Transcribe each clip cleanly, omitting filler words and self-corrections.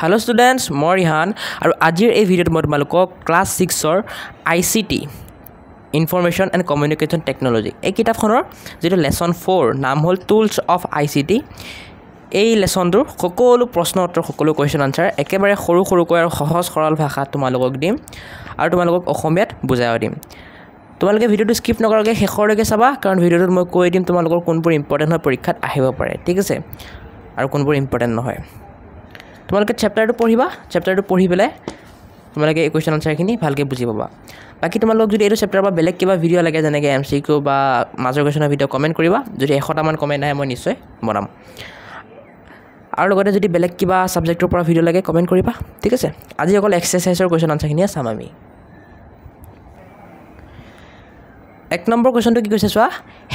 Hello students, মই ৰিহান আৰু আজিৰ এই ভিডিঅ'ত মই তোমালোকক ক্লাছ 6ৰ ICT information and communication technology এই কিতাপখনৰ যেটো লেসন 4 নাম হ'ল টুলছ অফ ICT এই লেসনটোৰ সকলো প্ৰশ্ন উত্তৰ সকলো কোৱেশ্চন আনসাৰ একেবাৰে সৰু সৰুকৈ আৰু সহজ সৰল ভাষাত তোমালোকক দিম আৰু তোমালোকক অসমীয়াত বুজাই দিম তোমালোকে ভিডিঅ'টো স্কিপ নকৰাকৈ শেষলৈকে চাবা কাৰণ ভিডিঅ'টোত মই কৈ দিম তোমালোকৰ কোনবোৰ ইম্পৰ্টেন্ট হয় পৰীক্ষাত আহিব পাৰে ঠিক আছে আৰু কোনবোৰ ইম্পৰ্টেন্ট নহয় তোমালোকে চেপ্টাৰটো পঢ়িবা চেপ্টাৰটো পঢ়ি পেলাই তোমালোকে এই কোৱেশ্চন আনসাৰখিনি ভালকৈ বুজি পাবা বাকি তোমালোক যদি এইটো চেপ্টাৰ বা বেলেগ কিবা ভিডিঅ' লাগে যেনেকৈ MCQ বা মাজৰ কোৱেশ্চনৰ ভিডিঅ' কমেন্ট কৰিবা যদি 100টা মান কমেন্ট আহে মই নিশ্চয় বনাম আৰু লগতে যদি বেলেগ কিবা সাবজেক্টৰ পৰা ভিডিঅ' লাগে কমেন্ট কৰিবা ঠিক আছে আজি অকল এক্সাৰসাইজৰ কোৱেশ্চন আনসাৰখিনি চাম আমি এক নম্বৰ কোৱেশ্চনটো কি কৈছে চোৱা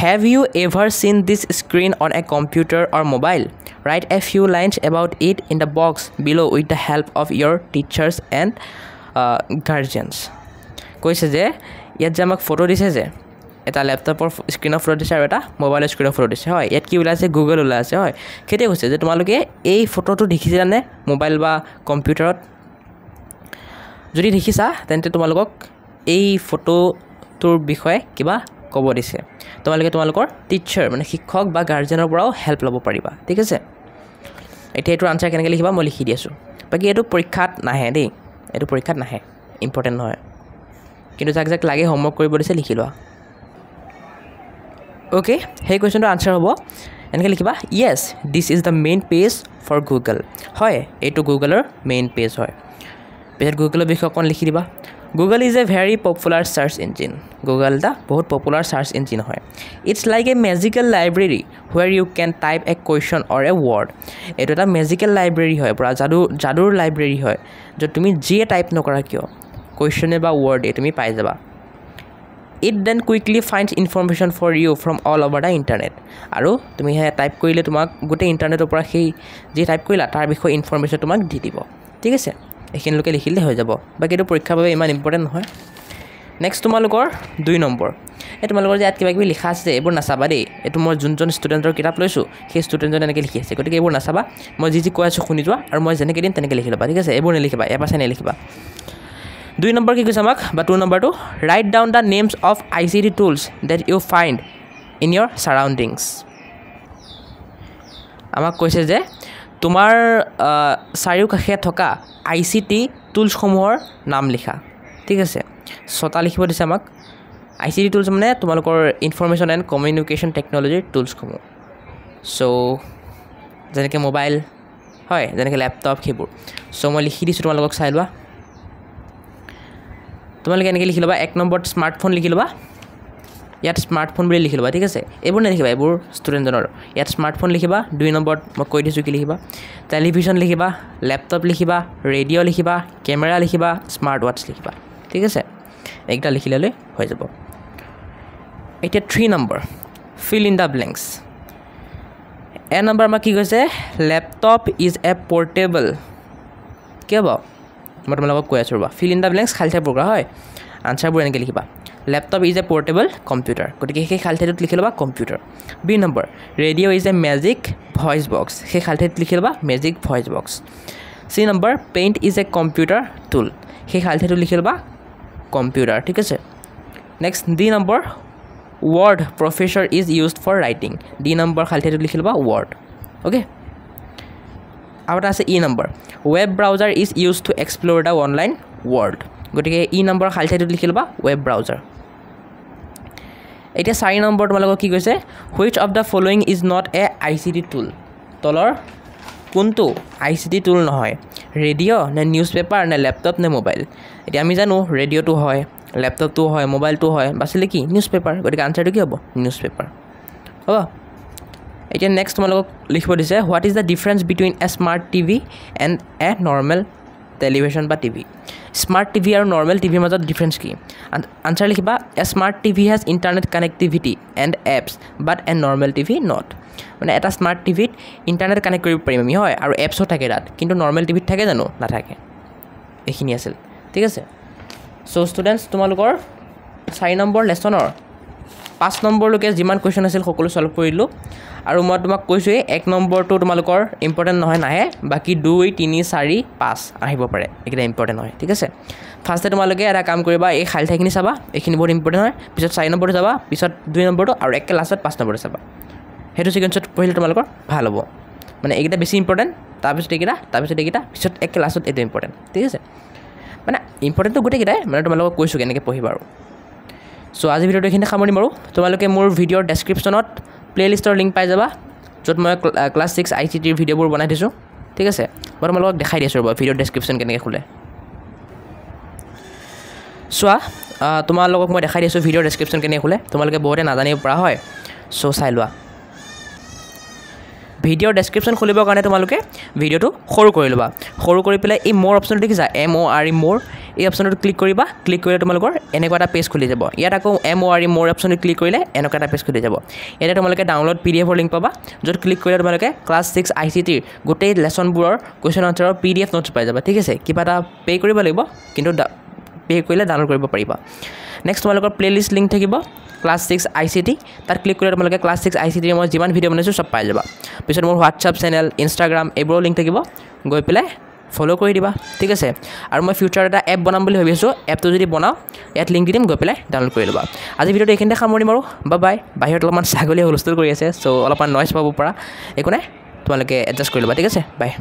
Have you ever seen this screen on a computer or mobile? Write a few lines about it in the box below with the help of your teachers and guardians. কৈছে যে ইয়াত যে আমাক ফটো দিছে যে এটা ল্যাপটপৰ স্ক্ৰিনৰ ফটো দিছে আৰু এটা মোবাইলৰ স্ক্ৰিনৰ ফটো দিছে হয় ইয়াত কি ওলাইছে গুগল ওলাইছে হয় কেতিয়া কৈছে যে তোমালোকে এই ফটোটো দেখিছানে মোবাইল বা কম্পিউটাৰত যদি দেখিছা তেন্তে তোমালোকক এই ফটোটোৰ বিষয়ে কিবা ক'ব দিছে তোমালোকে তোমালোকৰ টিচাৰ মানে শিক্ষক বা গাৰ্ডিয়ানৰ পৰাও হেল্প ল'ব পাৰিবা ঠিক আছে এতিয়া এটো আনসাৰ কেনেকৈ লিখিবা মই লিখি দিছো বাকি এটো পৰীক্ষাত নাহে দেই এটো পৰীক্ষাত নাহে ইম্পৰ্টেন্ট নহয় কিন্তু যাক যাক লাগে হোমৱৰ্ক কৰিব দিছে লিখি লোৱা ওকে হেই কোৱেশ্চনটো আনসাৰ হ'ব এনেকৈ লিখিবা yes this is the main page for google হয় এটো গুগলৰ মেইন পেজ হয় পেজত গুগলৰ বিষয়ে কোন লিখি দিবা Google is a very popular search engine. Google da bahut popular search engine hoy. It's like a magical library where you can type a question or a word. Eto ta magical library hoy pura jadur library hoy. Jo tumi je type nokora kyo question ba word e tumi pai jaba. It then quickly finds information for you from all over the internet. Aru tumi he type korile tumak gote internet opora sei je type koila tar bikhoy information tumak di dibo. Thik ase? এখিনি লোকে লিখিলে হৈ যাব বাকি এটো পৰীক্ষাৰ বাবে ইমান ইম্পৰ্টেন্ট নহয় নেক্সট তোমালোকৰ 2 নম্বৰ এই তোমালোকৰ যে ইয়াত কিবা কিবি লিখা আছে এইবোৰ নাচাবা দেই এটো মই যোনজন ষ্টুডেন্টৰ কিতাপ লৈছো সেই ষ্টুডেন্টজন এনেকৈ লিখি আছে গতিকে এইবোৰ নাচাবা মই যি কৈ আছো শুনি যোৱা আৰু মই যেনেকৈ দিম তেনেকৈ লিখি ল'বা ঠিক আছে এইবোৰ নেলিখিবা এপাছে নেলিখিবা 2 নম্বৰ কি কৈছে আমাক বা 2 নম্বৰটো right down the names of ICT tools that you find in your surroundings আমাক কৈছে যে তোমাৰ চাৰিওকাষে থকা ICT টুলস সমূহৰ নাম লিখা ঠিক আছে ছটা লিখিব দিছে আমাক ICT টুলস মানে তোমালোকৰ information and communication technology tools সমূহ সো যেনেকৈ মোবাইল হয় যেনেকৈ ল্যাপটপ সেইবোৰ সো মই লিখি দিছো তোমালোকক চাই লোৱা তোমালোকে এনেকৈ লিখি ল'বা 1 নম্বৰত স্মাৰ্টফোন লিখি ল'বা ইয়াত স্মাৰ্টফোন বুলি লিখি ল'বা ঠিক আছে এইবোৰ নেলিখিবা এইবোৰ ষ্টুডেন্টজনৰ ইয়াত স্মাৰ্টফোন লিখিবা 2 নম্বৰত মই কৈ দিছো কি লিখিবা টেলিভিছন লিখিবা ল্যাপটপ লিখিবা ৰেডিঅ' লিখিবা কেমেৰা লিখিবা স্মাৰ্ট ৱাচ লিখিবা ঠিক আছে একটা লিখি ললে হৈ যাব এতিয়া 3 number fill in the blanks A number মা কি কৈছে ল্যাপটপ ইজ এ পোৰ্টেবল কি হ'ব মই তোমালোকক কৈ আছো ৰবা fill in the blanks খালি ঠাই পূৰা হয় আনসাৰবোৰ এনেকৈ লিখিবা Laptop is a portable computer. গতিকে সেই খালঠাইটোত লিখি লবা computer B number radio is a magic voice box সেই খালঠাইত লিখি লবা magic voice box C number paint is a computer tool সেই খালঠাইটোত লিখি লবা কম্পিউটাৰ ঠিক আছে next D number word professor is used for writing D number খালঠাইটোত লিখি লবা word okay আৰু আছে E number web browser is used to explore the online world গতিকে E নম্বৰ খালঠাইটোত লিখি লবা web browser এটা 4 নম্বৰ তোমালোকক কি কৈছে which of the following is not a ICT tool তলৰ কোনটো ICT tool নহয় ৰেডিঅ' নে নিউজপেপাৰ নে ল্যাপটপ নে মোবাইল এতিয়া আমি জানো ৰেডিঅ'টো হয় ল্যাপটপটো হয় মোবাইলটো হয় বাছিলে কি নিউজপেপাৰ গতিকে আনসাৰটো কি হ'ব নিউজপেপাৰ হ'ব এতিয়া নেক্সট তোমালোকক লিখিব দিছে what is the difference between a smart TV and a normal television বা TV smart TV আৰু normal TV ৰ মাজত ডিফাৰেন্স কি আনসাৰ লিখিবা a smart TV has internet connectivity and apps but a normal TV not মানে এটা smart টিভিত internet connect কৰিব পাৰিম আমি হয় আৰু এপছও থাকে তাত কিন্তু নৰ্মেল টিভিত থাকে জানো নাথাকে এইখিনি আছিল ঠিক আছে সো ষ্টুডেন্টস তোমালোকৰ 4 নম্বৰ লেসনৰ 5 নম্বৰলৈকে যিমান কুৱেশ্যন আছিল সকলো সলভ কৰিলোঁ আৰু মই তোমাক কৈছোঁৱেই 1 নম্বৰটো তোমালোকৰ ইম্পৰ্টেণ্ট নহয় নাহে বাকী 2 3 4 5 আহিব পাৰে এইকেইটা ইম্পৰ্টেণ্ট হয় ঠিক আছে ফাৰ্ষ্টে তোমালোকে এটা কাম কৰিবা এই খালী ঠাইখিনি চাবা এইখিনি বহুত ইম্পৰ্টেণ্ট হয় পিছত 4 নম্বৰটো চাবা পিছত 2 নম্বৰটো আৰু একে লাষ্টত 5 নম্বৰটো চাবা সেইটো ছিকুৱেঞ্চত পঢ়িলে তোমালোকৰ ভাল হ'ব মানে এইকেইটা বেছি ইম্পৰ্টেণ্ট তাৰপিছত এইকেইটা পিছত একে লাষ্টত এইটো ইম্পৰ্টেণ্ট ঠিক আছে মানে ইম্পৰ্টেণ্টটো গোটেইকেইটাই মানে তোমালোকক কৈছোঁ কেনেকৈ পঢ়িবা আৰু চ' আজি ভিডিঅ'টো এইখিনি সামৰিম আৰু তোমালোকে মোৰ ভিডিঅ'ৰ ডেছক্ৰিপশ্যনত প্লে'লিষ্টৰ লিংক পাই যাবা য'ত মই ক্লাছ 6 ICTৰ ভিডিঅ'বোৰ বনাই দিছোঁ ঠিক আছে মই তোমালোকক দেখাই দিছোঁ ৰ'বা ভিডিঅ'ৰ ডেছক্ৰিপশ্যন কেনেকৈ খোলে চোৱা তোমালোকক মই দেখাই দিছোঁ ভিডিঅ'ৰ ডেছক্ৰিপশ্যন কেনেকৈ খোলে তোমালোকে বহুতে নাজানিব পৰা হয় চ' চাই লোৱা ভিডিঅ'ৰ ডেছক্ৰিপশ্যন খুলিবৰ কাৰণে তোমালোকে ভিডিঅ'টো সৰু কৰি ল'বা সৰু কৰি পেলাই এই মোৰ অপশ্যনটো দেখিছা MORE মোৰ এই অপশ্যনটো ক্লিক কৰিবা ক্লিক কৰিলে তোমালোকৰ এনেকুৱা এটা পেজ খুলি যাব ইয়াত আকৌ MORE মোৰ অপশ্যনটো ক্লিক কৰিলে এনেকুৱা এটা পেজ খুলি যাব ইয়াতে তোমালোকে ডাউনলোড PDF-ৰ লিংক পাবা য'ত ক্লিক কৰিলে তোমালোকে ক্লাছ 6 ICTৰ গোটেই লেচনবোৰৰ কুৱেশ্যন আনচাৰৰ PDF নোটছ পাই যাবা ঠিক আছে কিবা এটা পে' কৰিব লাগিব কিন্তু পে' কৰিলে ডাউনলোড কৰিব পাৰিবা নেক্সট তোমালোকৰ প্লে'লিষ্ট লিংক থাকিব ক্লাছ 6 ICT তাত ক্লিক কৰিলে তোমালোকে ক্লাছ 6 ICTৰ মই যিমান ভিডিঅ' বনাইছোঁ চব পাই যাবা পিছত মোৰ হোৱাটছআপ চেনেল ইনষ্টাগ্ৰাম এইবোৰৰ লিংক থাকিব গৈ পেলাই ফ'ল' কৰি দিবা ঠিক আছে আৰু মই ফিউচাৰ এটা এপ বনাম বুলি ভাবি আছোঁ এপটো যদি বনাওঁ ইয়াত লিংক দি দিম গৈ পেলাই ডাউনলোড কৰি ল'বা আজি ভিডিঅ'টো এইখিনিতে সামৰিম আৰু বাই বাহিৰত অলপমান ছাগলীয়ে হুলস্থুল কৰি আছে চ' অলপমান নইজ পাব পৰা একো নাই তোমালোকে এডজাষ্ট কৰি ল'বা ঠিক আছে বাই